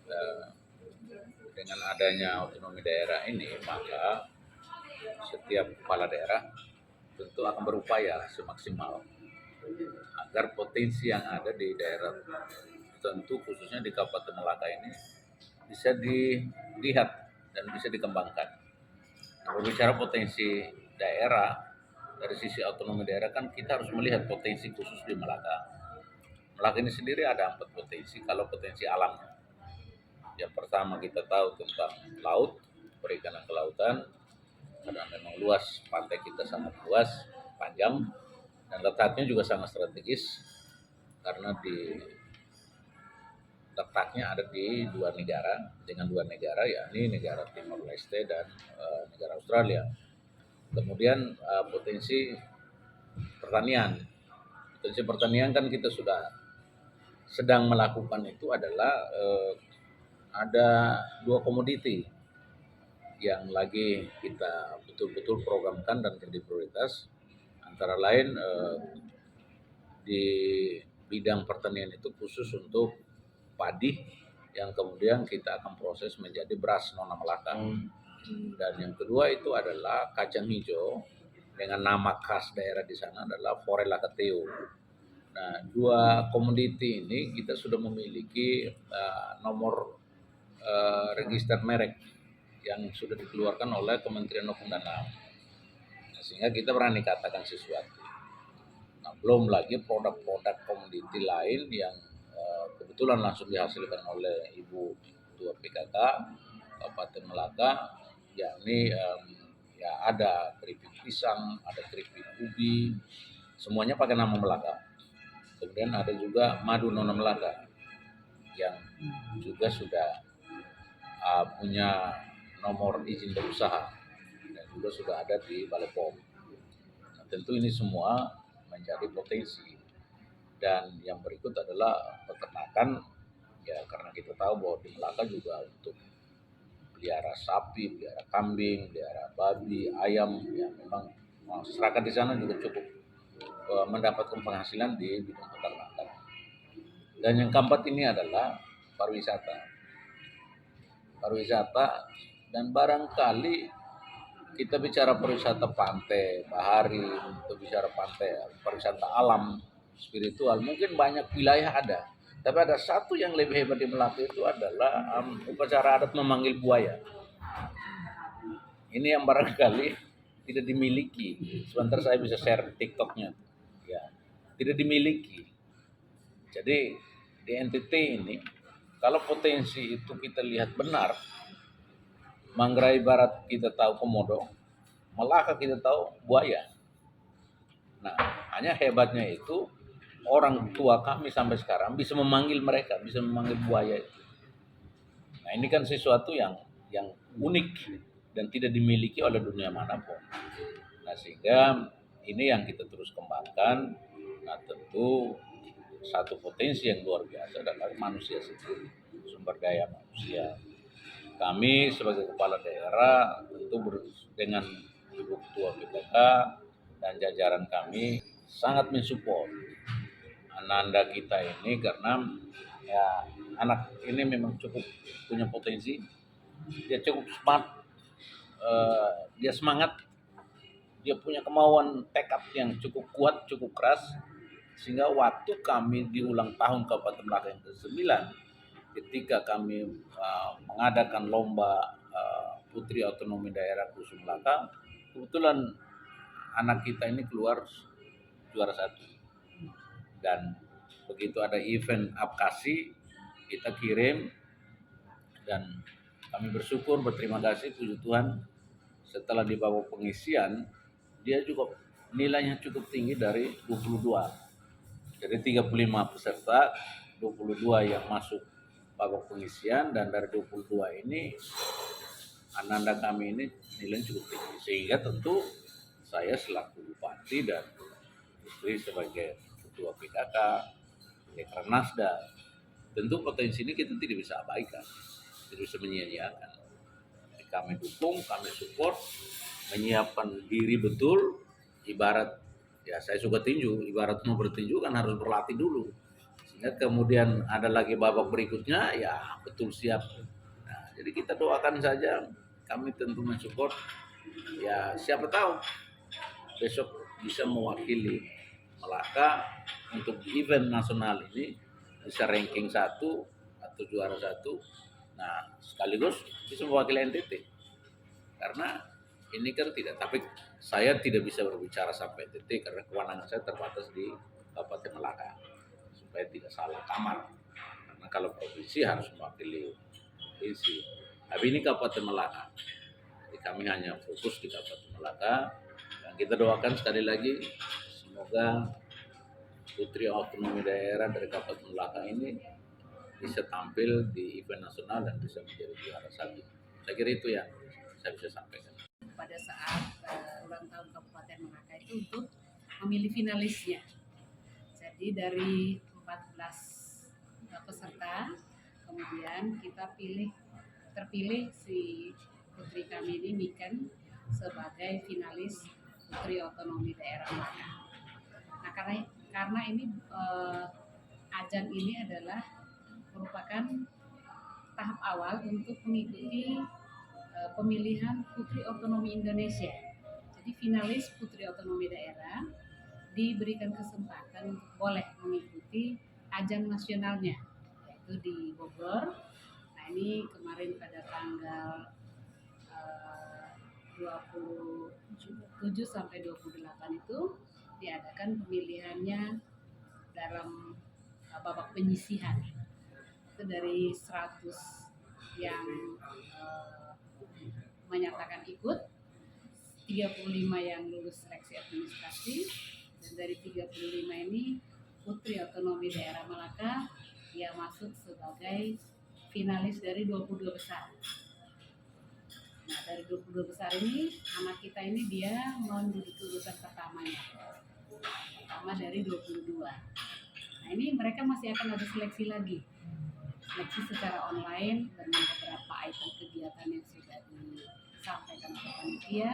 Eh, dengan adanya otonomi daerah ini, maka setiap kepala daerah tentu akan berupaya semaksimal agar potensi yang ada di daerah tentu khususnya di Kabupaten Melaka ini bisa dilihat dan bisa dikembangkan. Nah, berbicara potensi daerah dari sisi otonomi daerah kan kita harus melihat potensi khusus di Melaka. Melaka ini sendiri ada 4 potensi. Kalau potensi alamnya, yang pertama kita tahu tentang laut, perikanan kelautan, karena memang luas, pantai kita sangat luas, panjang, dan letaknya juga sangat strategis karena letaknya ada di dua negara dengan dua negara, yakni negara Timor Leste dan negara Australia. Kemudian potensi pertanian. Potensi pertanian kan kita sudah sedang melakukan itu adalah ada 2 komoditi yang lagi kita betul-betul programkan dan jadi prioritas, antara lain di bidang pertanian itu khusus untuk padi yang kemudian kita akan proses menjadi beras Nona Melaka. Dan yang kedua itu adalah kacang hijau dengan nama khas daerah di sana adalah Forella Cateo. Nah, 2 komoditi ini kita sudah memiliki nomor register merek yang sudah dikeluarkan oleh Kementerian Hukum dan HAM. Nah, sehingga kita berani katakan sesuatu. Nah, belum lagi produk-produk komoditi lain yang kebetulan langsung dihasilkan oleh Ibu Ketua PKK Kabupaten Melaka, yakni ya ada keripik pisang, ada keripik ubi, semuanya pakai nama Melaka. Kemudian ada juga madu Nona Melaka yang juga sudah punya nomor izin berusaha dan juga sudah ada di Balai POM. Nah, tentu ini semua menjadi potensi. Dan yang berikut adalah peternakan, ya karena kita tahu bahwa di Melaka juga untuk pelihara sapi, pelihara kambing, pelihara babi, ayam, ya memang masyarakat di sana juga cukup mendapatkan penghasilan di bidang peternakan. Dan yang keempat ini adalah pariwisata. Pariwisata dan barangkali kita bicara pariwisata pantai, bahari, untuk bicara pantai, pariwisata alam, spiritual, mungkin banyak wilayah ada. Tapi ada satu yang lebih hebat di Melaka itu adalah upacara adat memanggil buaya. Ini yang barangkali tidak dimiliki. Sebentar saya bisa share TikToknya. Ya, tidak dimiliki. Jadi di NTT ini, kalau potensi itu kita lihat benar, Manggarai Barat kita tahu komodo, Melaka kita tahu buaya. Nah, hanya hebatnya itu orang tua kami sampai sekarang bisa memanggil mereka, bisa memanggil buaya itu. Nah, ini kan sesuatu yang unik dan tidak dimiliki oleh dunia manapun. Nah, sehingga ini yang kita terus kembangkan. Nah, tentu satu potensi yang luar biasa adalah manusia sendiri, sumber daya manusia. Kami sebagai kepala daerah tentu dengan Ibu Ketua PKK dan jajaran kami sangat mensupport Ananda kita ini karena ya anak ini memang cukup punya potensi, dia cukup smart, dia semangat, dia punya kemauan tekad yang cukup kuat, cukup keras, sehingga waktu kami di ulang tahun Kabupaten Melaka yang ke-9, ketika kami mengadakan lomba Putri Otonomi Daerah Khusus Melaka, kebetulan anak kita ini keluar juara 1. Dan begitu ada event apkasi, kita kirim dan kami bersyukur, berterima kasih, puji Tuhan, setelah di babak pengisian dia juga nilainya cukup tinggi dari 22. Jadi 35 peserta, 22 yang masuk babak pengisian, dan dari 22 ini Ananda kami ini nilainya cukup tinggi. Sehingga tentu saya selaku bupati dan istri sebagai ketua PKK, Dekranasda, tentu potensi ini kita tidak bisa abaikan, tidak bisa menyia-nyiakan. Kami dukung, kami support, menyiapkan diri betul. Ibarat ya saya suka tinju, ibarat mau bertinju kan harus berlatih dulu. Ya, kemudian ada lagi babak berikutnya, ya betul siap. Nah, jadi kita doakan saja, kami tentu mensupport. Ya siapa tahu besok bisa mewakili Melaka untuk di event nasional ini, bisa ranking 1 atau juara 1. Nah, sekaligus bisa mewakili NTT. Karena ini kan tidak, tapi saya tidak bisa berbicara sampai NTT karena kewenangan saya terbatas di Kabupaten Melaka, supaya tidak salah kamar. Karena kalau provinsi harus mewakili provinsi. Tapi ini Kabupaten Melaka. Jadi kami hanya fokus di Kabupaten Melaka. Dan kita doakan sekali lagi, semoga putri otonomi daerah dari Kabupaten Melaka ini bisa tampil di event nasional dan bisa menjadi juara 1. Saya kira itu yang saya bisa sampaikan. Pada saat ulang tahun Kabupaten Melaka itu untuk memilih finalisnya. Jadi dari 14 peserta, kemudian kita terpilih si putri kami ini Niken sebagai finalis putri otonomi daerah Melaka. Nah, karena ini ajang ini adalah merupakan tahap awal untuk mengikuti pemilihan Putri Otonomi Indonesia. Jadi finalis Putri Otonomi Daerah diberikan kesempatan untuk boleh mengikuti ajang nasionalnya, yaitu di Bogor. Nah, ini kemarin pada tanggal 27 sampai 28 itu diadakan pemilihannya dalam babak penyisihan. Itu dari 100 yang menyatakan ikut, 35 yang lulus seleksi administrasi, dan dari 35 ini Putri Otonomi Daerah Melaka yang masuk sebagai finalis dari 22 besar. Nah, dari 22 besar ini, anak kita ini dia menduduki urutan pertamanya dari 22. Nah, ini mereka masih akan ada seleksi lagi, seleksi secara online dengan beberapa item kegiatan yang sudah disampaikan oleh panitia.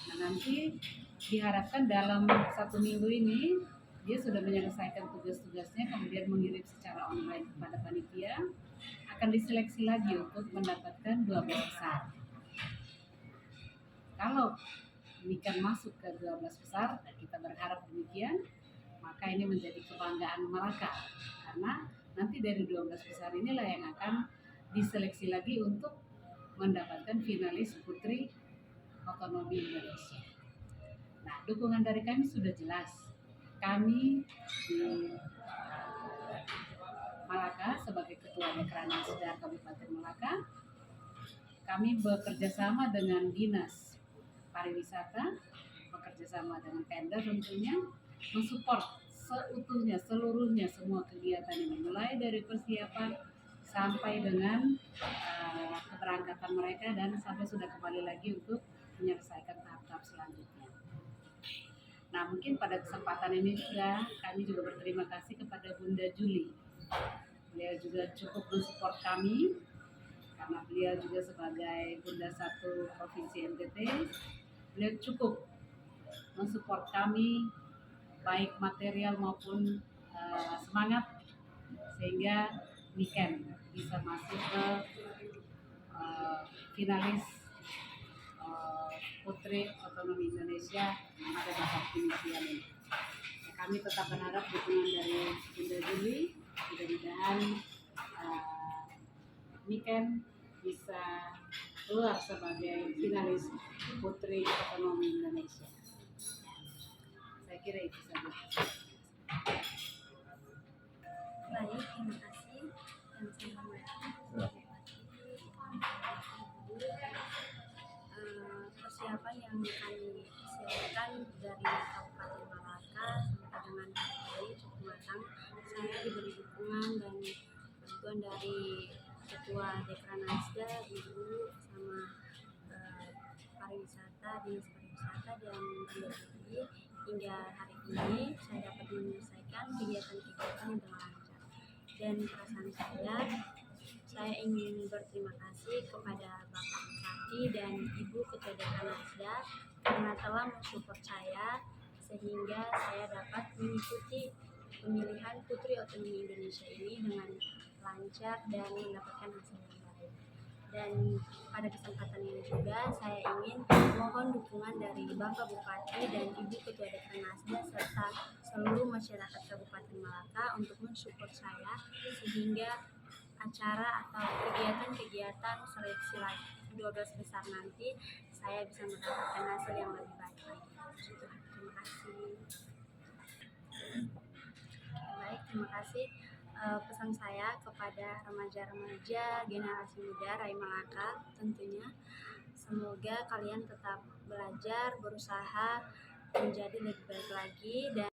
Nah, nanti diharapkan dalam 1 minggu ini dia sudah menyelesaikan tugas-tugasnya, kemudian mengirim secara online kepada panitia, akan diseleksi lagi untuk mendapatkan 12 besar. Kalau Niken masuk ke 12 besar, dan kita berharap demikian, maka ini menjadi kebanggaan Melaka, karena nanti dari 12 besar inilah yang akan diseleksi lagi untuk mendapatkan finalis Putri Otonomi Indonesia. Nah, dukungan dari kami sudah jelas. Kami di Malaka sebagai Ketua Dekranasda Kabupaten Malaka, kami bekerja sama dengan Dinas Pariwisata, bekerja sama dengan Pemda tentunya, mensupport seutuhnya, seluruhnya semua kegiatan ini, mulai dari persiapan sampai dengan keberangkatan mereka dan sampai sudah kembali lagi untuk menyelesaikan tahap-tahap selanjutnya. Nah, mungkin pada kesempatan ini juga kami juga berterima kasih kepada Bunda Juli. Beliau juga cukup mensupport kami karena beliau juga sebagai Bunda 1 Provinsi NTT, beliau cukup mensupport kami baik material maupun semangat, sehingga Niken bisa masuk ke finalis Putri Otonomi Indonesia pada babak penyisihan ini. Kami tetap berharap dukungan dari Bunda Juli, mudah-mudahan Niken bisa keluar sebagai finalis Putri Otonomi Indonesia. Saya kira itu saja. Baik, terima kasih yang saya hormati. Persiapan yang kami siapkan dari Kabupaten Malaka sampai dengan hari ini cukup matang. Saya diberi dukungan dan bantuan dari Ketua Dekranasda, Ibu, sama pariwisata, Dinas Pariwisata dan Bunda, hingga hari ini saya dapat menyelesaikan kegiatan-kegiatan yang telah lancar. Dan perasaan saya ingin berterima kasih kepada Bapak Bupati dan Ibu Ketua Dekranasda karena telah mensupport saya sehingga saya dapat mengikuti pemilihan Putri Otonomi Indonesia ini dengan lancar dan mendapatkan hasil yang baik. Dan pada kesempatan ini juga saya ingin mohon dukungan dari Bapak Bupati dan Ibu Ketua Dekranasda serta seluruh masyarakat Kabupaten Malaka untuk mensupport saya sehingga acara atau kegiatan-kegiatan seleksi 12 besar nanti saya bisa mendapatkan hasil yang lebih baik lagi. Terima kasih. Baik, terima kasih. Pesan saya kepada remaja-remaja generasi muda Rai Malaka tentunya semoga kalian tetap belajar, berusaha menjadi lebih baik lagi dan